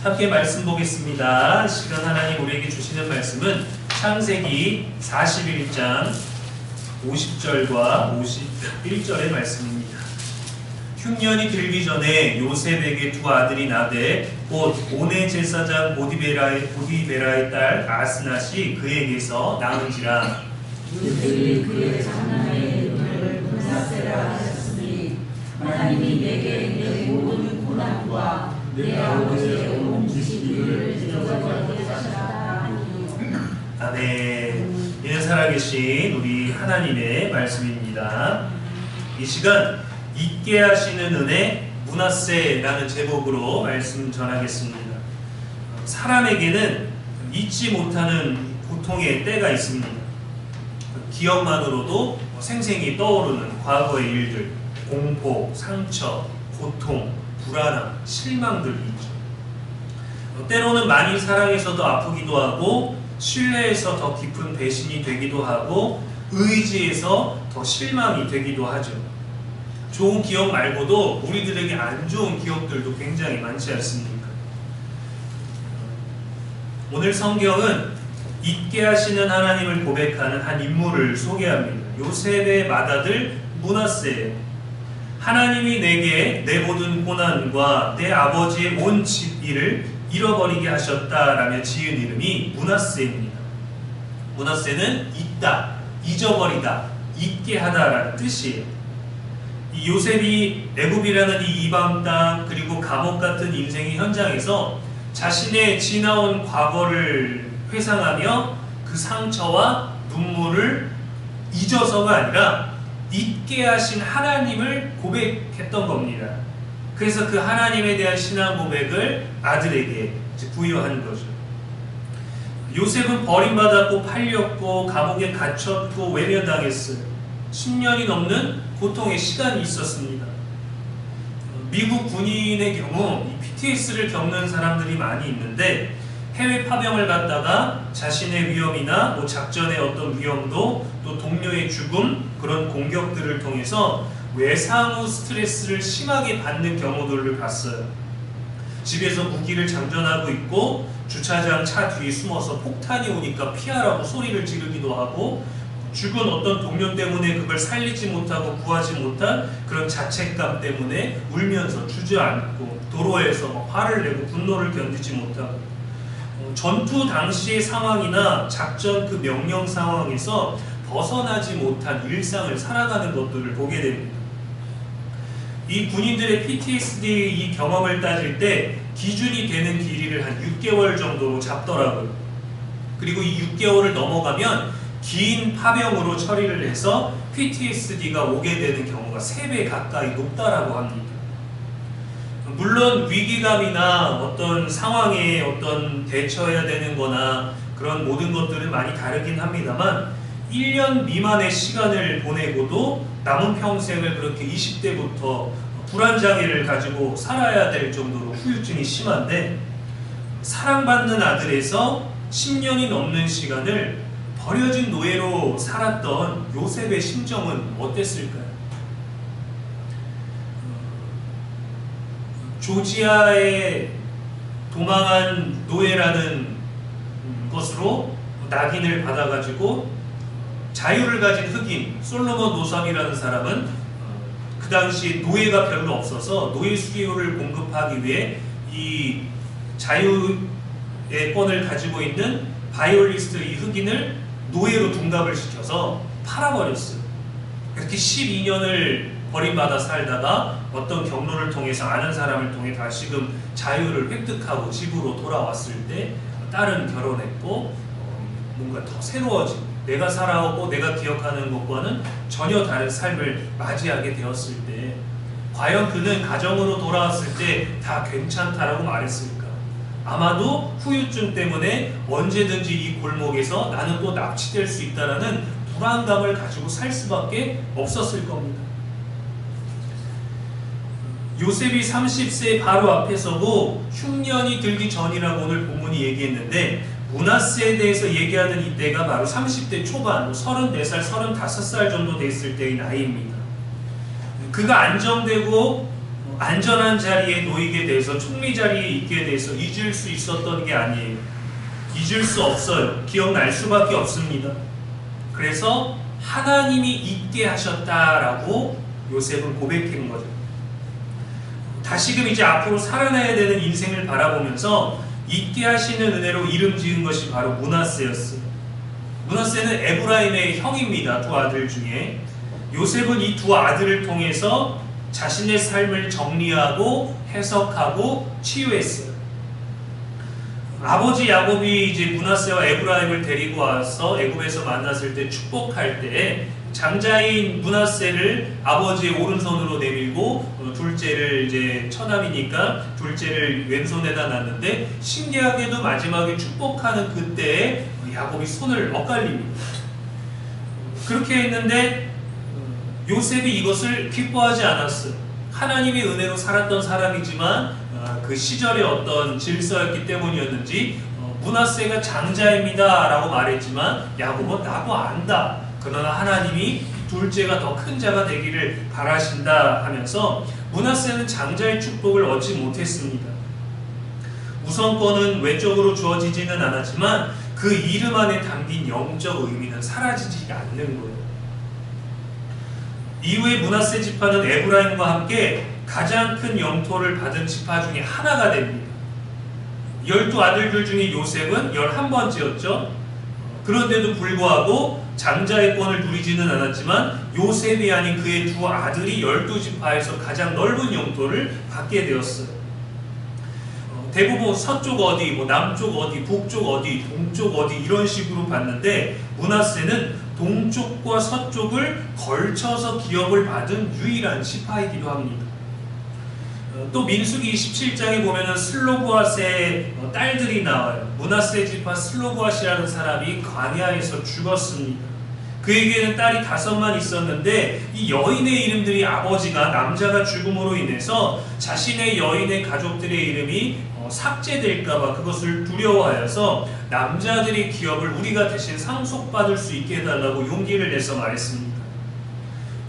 함께 말씀 보겠습니다. 이 시간 하나님 우리에게 주시는 말씀은 창세기 41장 50절과 51절의 말씀입니다. 흉년이 들기 전에 요셉에게 두 아들이 나되 곧 온의 제사장 보디베라의 딸 아스낫이 그에게서 낳은지라. 요셉이 그의 장남의 이름을 므낫세라 하셨으니 하나님이 내게 내 모든 고난과 내 아버지의 온 지식을 저버리게 하셨다 하니요. 아멘. 이는 살아계신 우리 하나님의 말씀입니다. 이 시간 잊게 하시는 은혜 므낫세라는 제목으로 말씀 전하겠습니다. 사람에게는 잊지 못하는 고통의 때가 있습니다. 기억만으로도 생생히 떠오르는 과거의 일들, 공포, 상처, 고통, 불안함, 실망들이 있죠. 때로는 많이 사랑해서도 아프기도 하고, 신뢰에서 더 깊은 배신이 되기도 하고, 의지에서 더 실망이 되기도 하죠. 좋은 기억 말고도 우리들에게 안 좋은 기억들도 굉장히 많지 않습니까? 오늘 성경은 잊게 하시는 하나님을 고백하는 한 인물을 소개합니다. 요셉의 맏아들 므낫세예요. 하나님이 내게 내 모든 고난과 내 아버지의 온 집 일을 잃어버리게 하셨다라며 지은 이름이 므낫세입니다. 므낫세는 잊다, 잊어버리다, 잊게 하다라는 뜻이에요. 이 요셉이 애굽이라는 이 이방 땅 그리고 감옥 같은 인생의 현장에서 자신의 지나온 과거를 회상하며 그 상처와 눈물을 잊어서가 아니라 잊게 하신 하나님을 고백했던 겁니다. 그래서 그 하나님에 대한 신앙 고백을 아들에게 부여한 거죠. 요셉은 버림받았고 팔렸고 감옥에 갇혔고 외면당했어요. 10년이 넘는 고통의 시간이 있었습니다. 미국 군인의 경우 이 PTSD를 겪는 사람들이 많이 있는데 해외 파병을 갔다가 자신의 위험이나 작전의 어떤 위험도 또 동료의 죽음 그런 공격들을 통해서 외상후 스트레스를 심하게 받는 경우들을 봤어요. 집에서 무기를 장전하고 있고 주차장 차 뒤에 숨어서 폭탄이 오니까 피하라고 소리를 지르기도 하고 죽은 어떤 동료 때문에 그걸 살리지 못하고 구하지 못한 그런 자책감 때문에 울면서 주저앉고 도로에서 화를 내고 분노를 견디지 못하고 전투 당시의 상황이나 작전 그 명령 상황에서 벗어나지 못한 일상을 살아가는 것들을 보게 됩니다. 이 군인들의 PTSD 이 경험을 따질 때 기준이 되는 길이를 한 6개월 정도로 잡더라고요. 그리고 이 6개월을 넘어가면 긴 파병으로 처리를 해서 PTSD가 오게 되는 경우가 3배 가까이 높다라고 합니다. 물론 위기감이나 어떤 상황에 어떤 대처해야 되는 거나 그런 모든 것들은 많이 다르긴 합니다만 1년 미만의 시간을 보내고도 남은 평생을 그렇게 20대부터 불안장애를 가지고 살아야 될 정도로 후유증이 심한데 사랑받는 아들에서 10년이 넘는 시간을 버려진 노예로 살았던 요셉의 심정은 어땠을까요? 조지아에 도망한 노예라는 것으로 낙인을 받아가지고 자유를 가진 흑인 솔로몬 노삼이라는 사람은 그 당시 노예가 별로 없어서 노예 수리호를 공급하기 위해 이 자유의 권을 가지고 있는 바이올리스트 이 흑인을 노예로 둔갑을 시켜서 팔아버렸어요. 그렇게 12년을 버림받아 살다가 어떤 경로를 통해서 아는 사람을 통해 다시금 자유를 획득하고 집으로 돌아왔을 때 딸은 결혼했고 뭔가 더 새로워지고 내가 살아오고 내가 기억하는 것과는 전혀 다른 삶을 맞이하게 되었을 때 과연 그는 가정으로 돌아왔을 때 다 괜찮다라고 말했을까? 아마도 후유증 때문에 언제든지 이 골목에서 나는 또 납치될 수 있다라는 불안감을 가지고 살 수밖에 없었을 겁니다. 요셉이 30세 바로 앞에 서고 흉년이 들기 전이라고 오늘 본문이 얘기했는데 므낫세에 대해서 얘기하는 이때가 바로 30대 초반, 34살, 35살 정도 됐을 때의 나이입니다. 그가 안정되고 안전한 자리에 놓이게 돼서 총리 자리에 있게 돼서 잊을 수 있었던 게 아니에요. 잊을 수 없어요. 기억날 수밖에 없습니다. 그래서 하나님이 잊게 하셨다라고 요셉은 고백한 거죠. 다시금 이제 앞으로 살아나야 되는 인생을 바라보면서 잊게 하시는 은혜로 이름 지은 것이 바로 므낫세였어요. 므낫세는 에브라임의 형입니다. 두 아들 중에. 요셉은 이 두 아들을 통해서 자신의 삶을 정리하고 해석하고 치유했어요. 아버지 야곱이 이제 므낫세와 에브라임을 데리고 와서 애굽에서 만났을 때 축복할 때 장자인 므낫세를 아버지의 오른손으로 내밀고 둘째를 이제 처남이니까 둘째를 왼손에다 놨는데 신기하게도 마지막에 축복하는 그때에 야곱이 손을 엇갈립니다. 그렇게 했는데 요셉이 이것을 기뻐하지 않았어요. 하나님의 은혜로 살았던 사람이지만 그 시절의 어떤 질서였기 때문이었는지 므낫세가 장자입니다 라고 말했지만 야곱은 나도 안다. 그러나 하나님이 둘째가 더 큰 자가 되기를 바라신다 하면서 므낫세는 장자의 축복을 얻지 못했습니다. 우선권은 외적으로 주어지지는 않았지만 그 이름 안에 담긴 영적 의미는 사라지지 않는 거예요. 이후에 므낫세 지파는 에브라임과 함께 가장 큰 영토를 받은 지파 중에 하나가 됩니다. 12아들들 중에 요셉은 11번째였죠. 그런데도 불구하고 장자의 권을 누리지는 않았지만 요셉이 아닌 그의 두 아들이 12지파에서 가장 넓은 영토를 받게 되었어요. 대부분 서쪽 어디, 남쪽 어디, 북쪽 어디, 동쪽 어디 이런 식으로 봤는데 므낫세는 동쪽과 서쪽을 걸쳐서 기업을 받은 유일한 지파이기도 합니다. 또 민수기 27장에 보면은 슬로보앗의 딸들이 나와요. 므낫세 지파 슬로보앗이라는 사람이 광야에서 죽었습니다. 그에게는 딸이 5만 있었는데 이 여인의 이름들이 아버지가 남자가 죽음으로 인해서 자신의 여인의 가족들의 이름이 삭제될까봐 그것을 두려워하여서 남자들의 기업을 우리가 대신 상속받을 수 있게 해달라고 용기를 내서 말했습니다.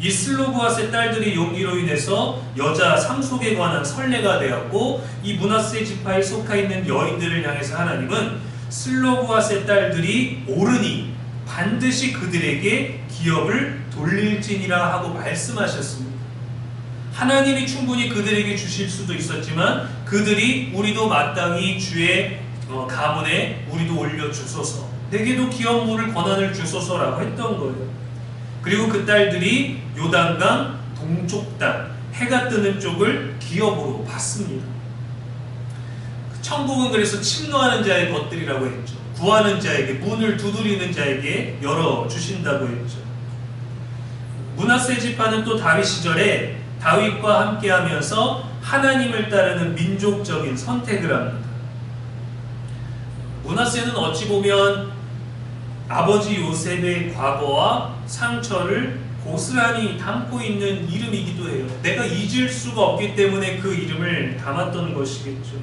이 슬로보앗의 딸들의 용기로 인해서 여자 상속에 관한 선례가 되었고 이 므낫세 지파에 속하 있는 여인들을 향해서 하나님은 슬로보앗의 딸들이 옳으니 반드시 그들에게 기업을 돌릴지니라 하고 말씀하셨습니다. 하나님이 충분히 그들에게 주실 수도 있었지만 그들이 우리도 마땅히 주의 가문에 우리도 올려주소서, 내게도 기업물을 권한을 주소서라고 했던 거예요. 그리고 그 딸들이 요단강 동쪽 땅, 해가 뜨는 쪽을 기업으로 받습니다. 천국은 그래서 침노하는 자의 것들이라고 했죠. 구하는 자에게, 문을 두드리는 자에게 열어주신다고 했죠. 므낫세 지파는 또 다윗 시절에 다윗과 함께하면서 하나님을 따르는 민족적인 선택을 합니다. 므낫세는 어찌 보면 아버지 요셉의 과거와 상처를 고스란히 담고 있는 이름이기도 해요. 내가 잊을 수가 없기 때문에 그 이름을 담았던 것이겠죠.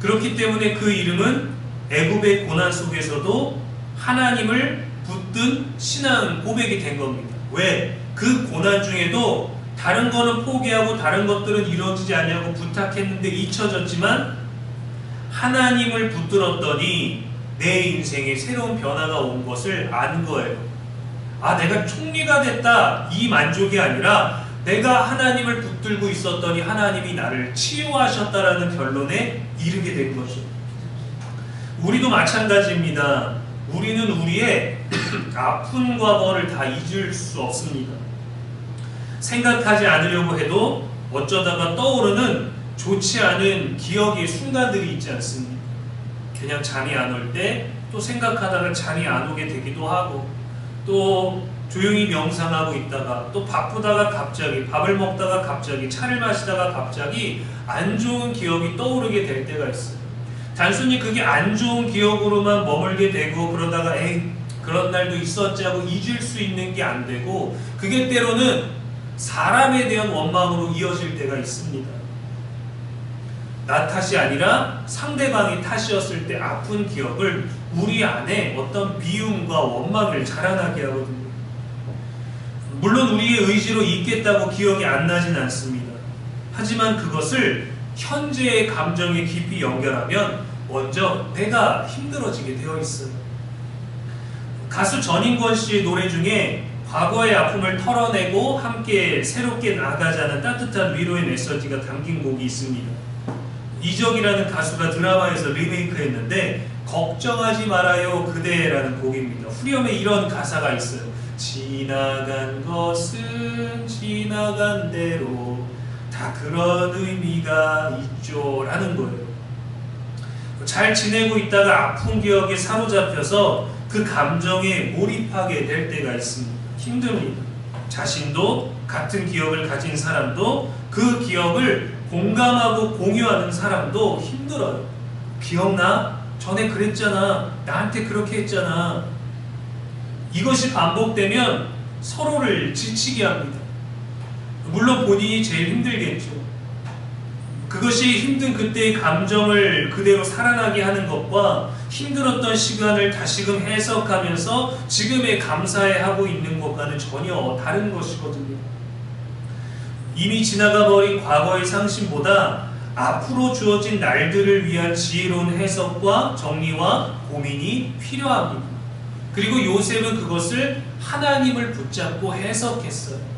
그렇기 때문에 그 이름은 애굽의 고난 속에서도 하나님을 붙든 신앙 고백이 된 겁니다. 왜? 그 고난 중에도 다른 거는 포기하고 다른 것들은 이루어지지 않냐고 부탁했는데 잊혀졌지만 하나님을 붙들었더니 내 인생에 새로운 변화가 온 것을 안 거예요. 아, 내가 총리가 됐다, 이 만족이 아니라 내가 하나님을 붙들고 있었더니 하나님이 나를 치유하셨다라는 결론에 이르게 된 거죠. 우리도 마찬가지입니다. 우리는 우리의 아픈 과거를 다 잊을 수 없습니다. 생각하지 않으려고 해도 어쩌다가 떠오르는 좋지 않은 기억의 순간들이 있지 않습니까? 그냥 잠이 안 올 때 또 생각하다가 잠이 안 오게 되기도 하고, 또 조용히 명상하고 있다가 또 바쁘다가 갑자기, 밥을 먹다가 갑자기, 차를 마시다가 갑자기 안 좋은 기억이 떠오르게 될 때가 있어요. 단순히 그게 안 좋은 기억으로만 머물게 되고 그러다가 에이 그런 날도 있었지 하고 잊을 수 있는 게 안 되고, 그게 때로는 사람에 대한 원망으로 이어질 때가 있습니다. 나 탓이 아니라 상대방의 탓이었을 때 아픈 기억을 우리 안에 어떤 미움과 원망을 자라나게 하거든요. 물론 우리의 의지로 잊겠다고 기억이 안 나진 않습니다. 하지만 그것을 현재의 감정에 깊이 연결하면 먼저 내가 힘들어지게 되어 있어요. 가수 전인권 씨의 노래 중에 과거의 아픔을 털어내고 함께 새롭게 나아가자는 따뜻한 위로의 메시지가 담긴 곡이 있습니다. 이적이라는 가수가 드라마에서 리메이크했는데 걱정하지 말아요 그대라는 곡입니다. 후렴에 이런 가사가 있어요. 지나간 것은 지나간 대로 다 그런 의미가 있죠 라는 거예요. 잘 지내고 있다가 아픈 기억에 사로잡혀서 그 감정에 몰입하게 될 때가 있습니다. 힘듭니다. 자신도 같은 기억을 가진 사람도 그 기억을 공감하고 공유하는 사람도 힘들어요. 기억나? 전에 그랬잖아. 나한테 그렇게 했잖아. 이것이 반복되면 서로를 지치게 합니다. 물론 본인이 제일 힘들겠죠. 그것이 힘든 그때의 감정을 그대로 살아나게 하는 것과 힘들었던 시간을 다시금 해석하면서 지금의 감사해 하고 있는 것과는 전혀 다른 것이거든요. 이미 지나가 버린 과거의 상심보다 앞으로 주어진 날들을 위한 지혜로운 해석과 정리와 고민이 필요합니다. 그리고 요셉은 그것을 하나님을 붙잡고 해석했어요.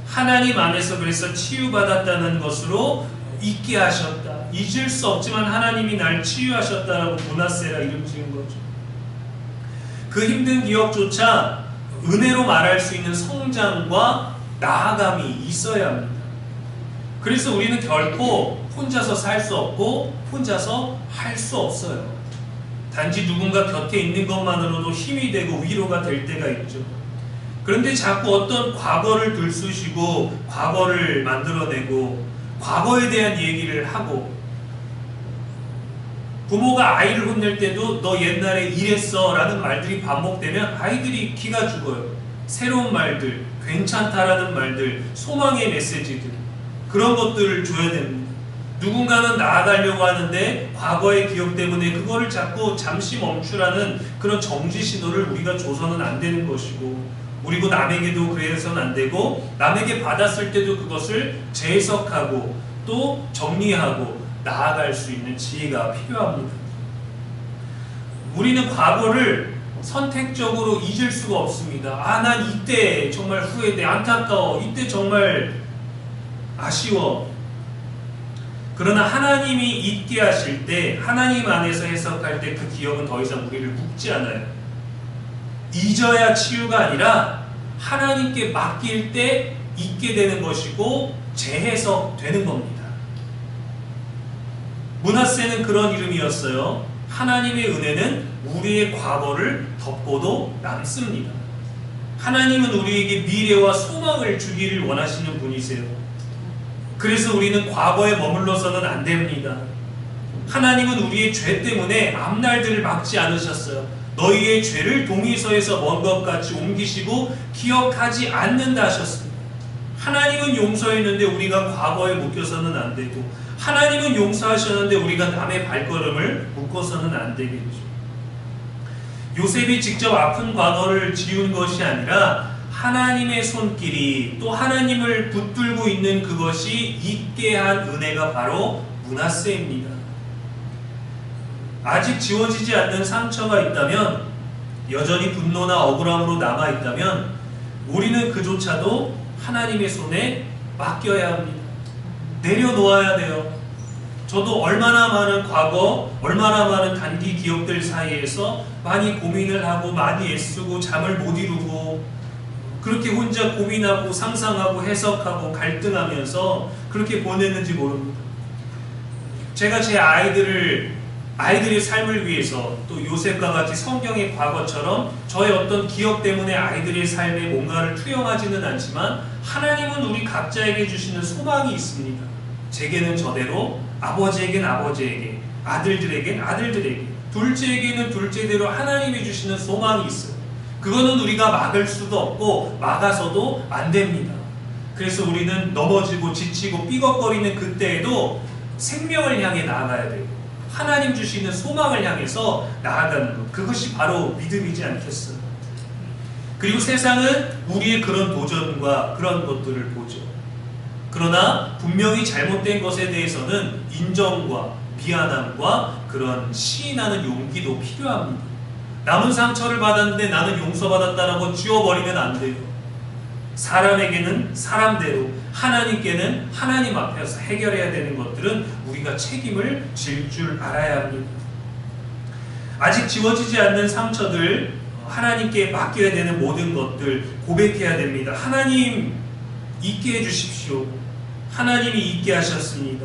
하나님 안에서 그래서 치유받았다는 것으로 잊게 하셨다. 잊을 수 없지만 하나님이 날 치유하셨다라고 므낫세라 이름 지은 거죠. 그 힘든 기억조차 은혜로 말할 수 있는 성장과 나아감이 있어야 합니다. 그래서 우리는 결코 혼자서 살 수 없고 혼자서 할 수 없어요. 단지 누군가 곁에 있는 것만으로도 힘이 되고 위로가 될 때가 있죠. 그런데 자꾸 어떤 과거를 들쑤시고 과거를 만들어내고 과거에 대한 얘기를 하고 부모가 아이를 혼낼 때도 너 옛날에 이랬어 라는 말들이 반복되면 아이들이 기가 죽어요. 새로운 말들, 괜찮다라는 말들, 소망의 메시지들 그런 것들을 줘야 됩니다. 누군가는 나아가려고 하는데 과거의 기억 때문에 그거를 자꾸 잠시 멈추라는 그런 정지 신호를 우리가 줘서는 안 되는 것이고 그리고 남에게도 그래서는 안 되고 남에게 받았을 때도 그것을 재해석하고 또 정리하고 나아갈 수 있는 지혜가 필요합니다. 우리는 과거를 선택적으로 잊을 수가 없습니다. 난 이때 정말 후회돼. 안타까워. 이때 정말 아쉬워. 그러나 하나님이 잊게 하실 때 하나님 안에서 해석할 때 그 기억은 더 이상 우리를 묶지 않아요. 잊어야 치유가 아니라 하나님께 맡길 때 잊게 되는 것이고 재해석되는 겁니다. 므낫세는 그런 이름이었어요. 하나님의 은혜는 우리의 과거를 덮고도 남습니다. 하나님은 우리에게 미래와 소망을 주기를 원하시는 분이세요. 그래서 우리는 과거에 머물러서는 안 됩니다. 하나님은 우리의 죄 때문에 앞날들을 막지 않으셨어요. 너희의 죄를 동의서에서 먼 것 같이 옮기시고 기억하지 않는다 하셨습니다. 하나님은 용서했는데 우리가 과거에 묶여서는 안 되고 하나님은 용서하셨는데 우리가 남의 발걸음을 묶어서는 안 되겠죠. 요셉이 직접 아픈 과거를 지운 것이 아니라 하나님의 손길이 또 하나님을 붙들고 있는 그것이 있게 한 은혜가 바로 므낫세입니다. 아직 지워지지 않는 상처가 있다면, 여전히 분노나 억울함으로 남아있다면 우리는 그조차도 하나님의 손에 맡겨야 합니다. 내려놓아야 돼요. 저도 얼마나 많은 과거, 얼마나 많은 단기 기억들 사이에서 많이 고민을 하고 많이 애쓰고 잠을 못 이루고 그렇게 혼자 고민하고 상상하고 해석하고 갈등하면서 그렇게 보냈는지 모릅니다. 제가 제 아이들의 삶을 위해서 또 요셉과 같이 성경의 과거처럼 저의 어떤 기억 때문에 아이들의 삶에 뭔가를 투영하지는 않지만 하나님은 우리 각자에게 주시는 소망이 있습니다. 제게는 저대로, 아버지에겐 아버지에게, 아들들에겐 아들들에게, 둘째에게는 둘째대로 하나님이 주시는 소망이 있어요. 그거는 우리가 막을 수도 없고 막아서도 안 됩니다. 그래서 우리는 넘어지고 지치고 삐걱거리는 그때에도 생명을 향해 나아가야 되고 하나님 주시는 소망을 향해서 나아가는 것, 그것이 바로 믿음이지 않겠어요? 그리고 세상은 우리의 그런 도전과 그런 것들을 보죠. 그러나 분명히 잘못된 것에 대해서는 인정과 미안함과 그런 시인하는 용기도 필요합니다. 남은 상처를 받았는데 나는 용서받았다라고 지워버리면 안 돼요. 사람에게는 사람대로, 하나님께는 하나님 앞에서 해결해야 되는 것들은 우리가 책임을 질 줄 알아야 합니다. 아직 지워지지 않는 상처들, 하나님께 맡겨야 되는 모든 것들 고백해야 됩니다. 하나님 잊게 해주십시오. 하나님이 잊게 하셨습니다.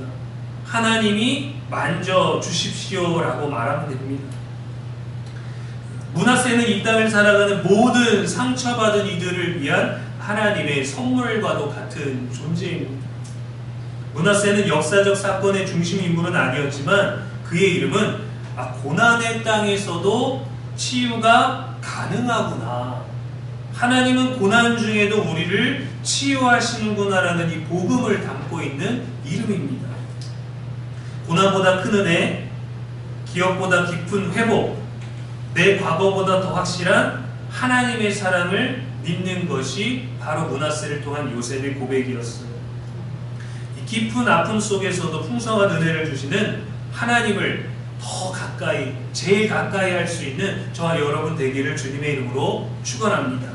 하나님이 만져주십시오 라고 말하면 됩니다. 므낫세는 이 땅을 살아가는 모든 상처받은 이들을 위한 하나님의 선물과도 같은 존재입니다. 므낫세는 역사적 사건의 중심 인물은 아니었지만 그의 이름은 고난의 땅에서도 치유가 가능하구나, 하나님은 고난 중에도 우리를 치유하시는구나라는 이 복음을 담고 있는 이름입니다. 고난보다 큰 은혜, 기억보다 깊은 회복, 내 과거보다 더 확실한 하나님의 사랑을 믿는 것이 바로 므낫세를 통한 요셉의 고백이었어요. 이 깊은 아픔 속에서도 풍성한 은혜를 주시는 하나님을 더 가까이, 제일 가까이 할 수 있는 저와 여러분 되기를 주님의 이름으로 축원합니다.